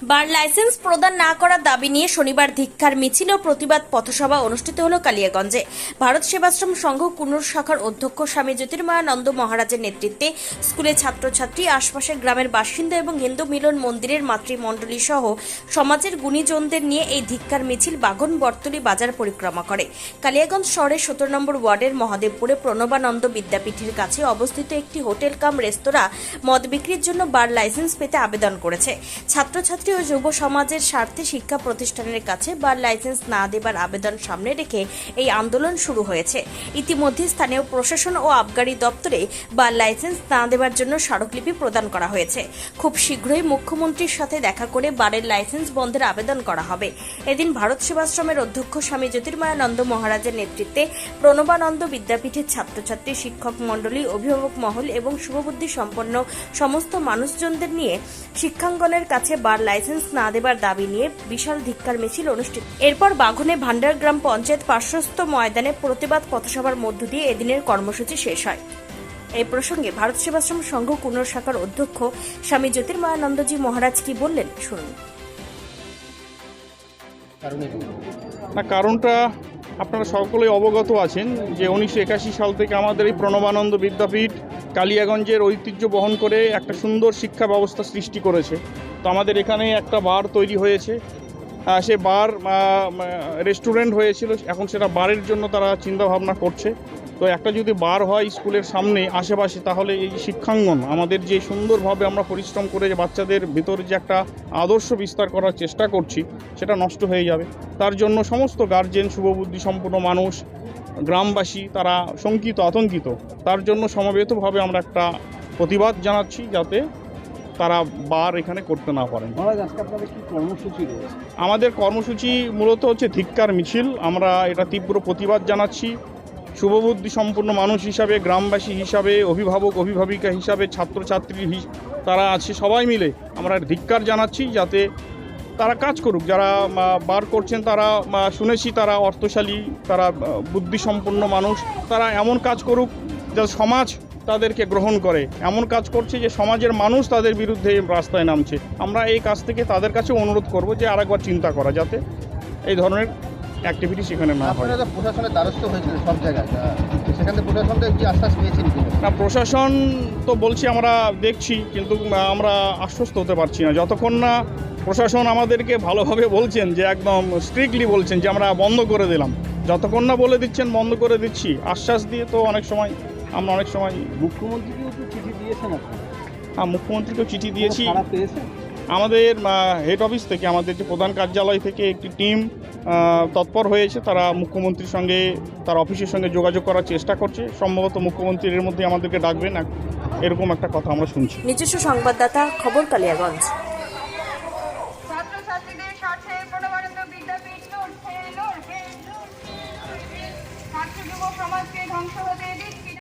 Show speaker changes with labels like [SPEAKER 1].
[SPEAKER 1] বার licence প্রদান না করার দাবি নিয়ে শনিবার ধিক্কার মিছিল ও প্রতিবাদ পথসভা অনুষ্ঠিত হল কালিয়াগঞ্জে। ভারত সেবাশ্রম সংঘ কুন্নুর শাখার অধ্যক্ষ স্বামী জ্যোতির্ময়ানন্দ মহারাজের নেতৃত্বে স্কুলের ছাত্রছাত্রী, আশপাশের গ্রামের বাসিন্দা এবং হিন্দু মিলন মন্দিরের মাতৃমণ্ডলী সহ সমাজের গুণীজনদের নিয়ে এই ধিক্কার মিছিল বাঘন বর্তলী বাজার পরিক্রমা করে কালিয়াগঞ্জ শহরের 17 নম্বর ওয়ার্ডের মহাদেবপুরে প্রণবানন্দ বিদ্যাপীঠের কাছে অবস্থিত একটি হোটেল কাম রেস্তোরাঁ মদ বিক্রির জন্য বার লাইসেন্স পেতে আবেদন করেছে। ছাত্রছাত্রী ও যুব সমাজের স্বার্থে শিক্ষা প্রতিষ্ঠানের কাছে বার লাইসেন্স না দেবার আবেদন সামনে রেখে এই আন্দোলন শুরু হয়েছে। ইতিমধ্যে স্থানীয় প্রশাসন ও আবগারি দপ্তরে বার লাইসেন্স না দেওয়ার জন্য স্মারকলিপি প্রদান করা হয়েছে। খুব শীঘ্রই মুখ্যমন্ত্রীর সাথে দেখা করে বারের লাইসেন্স বন্ধের আবেদন করা হবে। এদিন ভারত সেবাশ্রমের অধ্যক্ষ স্বামী জ্যোতির্ময়ানন্দ মহারাজের নেতৃত্বে প্রণবানন্দ বিদ্যাপীঠের ছাত্রছাত্রী, শিক্ষক মণ্ডলী, অভিভাবক মহল এবং শুভবুদ্ধি সম্পন্ন সমস্ত মানুষজনদের নিয়ে শিক্ষাঙ্গনের কাছে বার লাইসেন্স না দেবার দাবি নিয়ে বিশাল ধিক্কার মিছিল অনুষ্ঠিত। এরপর বাঘনে ভান্ডার গ্রাম পঞ্চায়েত পার্শ্বস্থ ময়দানে প্রতিবাদ পথসভার মধ্য দিয়ে এদিনের কর্মসূচি শেষ হয়। এই প্রসঙ্গে ভারত সেবাশ্রম সংঘ কুন্নুর শাখার অধ্যক্ষ স্বামী জ্যোতির্ময়ানন্দজি মহারাজ কি বললেন শুনুন।
[SPEAKER 2] কারণটা আপনারা সকলেই অবগত আছেন যে 1981 সাল থেকে আমাদের এই প্রণবানন্দ বিদ্যাপীঠ কালিয়াগঞ্জের ঐতিহ্য বহন করে একটা সুন্দর শিক্ষা ব্যবস্থা সৃষ্টি করেছে। তো আমাদের এখানে একটা বার তৈরি হয়েছে, সে বার রেস্টুরেন্ট হয়েছিল, এখন সেটা বারের জন্য তারা চিন্তাভাবনা করছে। তো একটা যদি বার হয় স্কুলের সামনে আশেপাশে, তাহলে এই শিক্ষাঙ্গন আমাদের যে সুন্দরভাবে আমরা পরিশ্রম করে যে বাচ্চাদের ভিতরে যে একটা আদর্শ বিস্তার করার চেষ্টা করছি সেটা নষ্ট হয়ে যাবে। তার জন্য সমস্ত গার্জেন, শুভবুদ্ধি সম্পন্ন মানুষ, গ্রামবাসী তারা শঙ্কিত, আতঙ্কিত। তার জন্য সমবেতভাবে আমরা একটা প্রতিবাদ জানাচ্ছি যাতে তারা বার এখানে করতে না পারেন। আমাদের কর্মসূচি মূলত হচ্ছে ধিক্কার মিছিল। আমরা এটা তীব্র প্রতিবাদ জানাচ্ছি। শুভবুদ্ধি সম্পন্ন মানুষ হিসাবে, গ্রামবাসী হিসাবে, অভিভাবক অভিভাবিকা হিসাবে, ছাত্রছাত্রী তারা আছে, সবাই মিলে আমরা ধিক্কার জানাচ্ছি যাতে তারা কাজ করুক। যারা বার করছেন তারা শুনেছি তারা অর্থশালী, তারা বুদ্ধিসম্পন্ন মানুষ, তারা এমন কাজ করুক যা সমাজ তাদেরকে গ্রহণ করে। এমন কাজ করছে যে সমাজের মানুষ তাদের বিরুদ্ধে রাস্তায় নামছে। আমরা এই কাজ থেকে তাদের কাছে অনুরোধ করব যে আরেকবার চিন্তা করা, যাতে এই ধরনের অ্যাক্টিভিটি সেখানে না হয়।
[SPEAKER 3] প্রশাসনের দ্বারস্থ হয়েছিল সব জায়গায়, সেখানে প্রশাসনকে কি আশ্বাস পেয়েছেন?
[SPEAKER 2] না, প্রশাসন তো বলছি আমরা দেখছি, কিন্তু আমরা আশ্বস্ত হতে পারছি না যতক্ষণ না প্রশাসন আমাদেরকে ভালোভাবে বলছেন যে একদম স্ট্রিক্টলি বলছেন যে আমরা বন্ধ করে দিলাম। যতক্ষণ না বলে দিচ্ছেন বন্ধ করে দিচ্ছি আশ্বাস দিয়ে, তো অনেক সময় আমরা
[SPEAKER 3] মুখ্যমন্ত্রীকেও তো চিঠি দিয়েছেন আপনি?
[SPEAKER 2] হ্যাঁ, মুখ্যমন্ত্রীকেও চিঠি দিয়েছি।
[SPEAKER 3] পেয়েছেন?
[SPEAKER 2] আমাদের হেড অফিস থেকে, আমাদের যে প্রধান কার্যালয় থেকে একটি টিম তৎপর হয়েছে। তারা মুখ্যমন্ত্রীর সঙ্গে, তার অফিসের সঙ্গে যোগাযোগ করার চেষ্টা করছে। সম্ভবত মুখ্যমন্ত্রী এর মধ্যে আমাদেরকে ডাকবেন, এরকম একটা কথা আমরা শুনছি।
[SPEAKER 1] নিজস্ব সংবাদদাতা, খবর কালিয়াগঞ্জ।
[SPEAKER 4] ছাত্রছাত্রীদের স্বার্থে প্রণবানন্দ বিদ্যাপীঠ লড়ছে, ছাত্র যুব সমাজকে ধ্বংস হতে দিচ্ছি।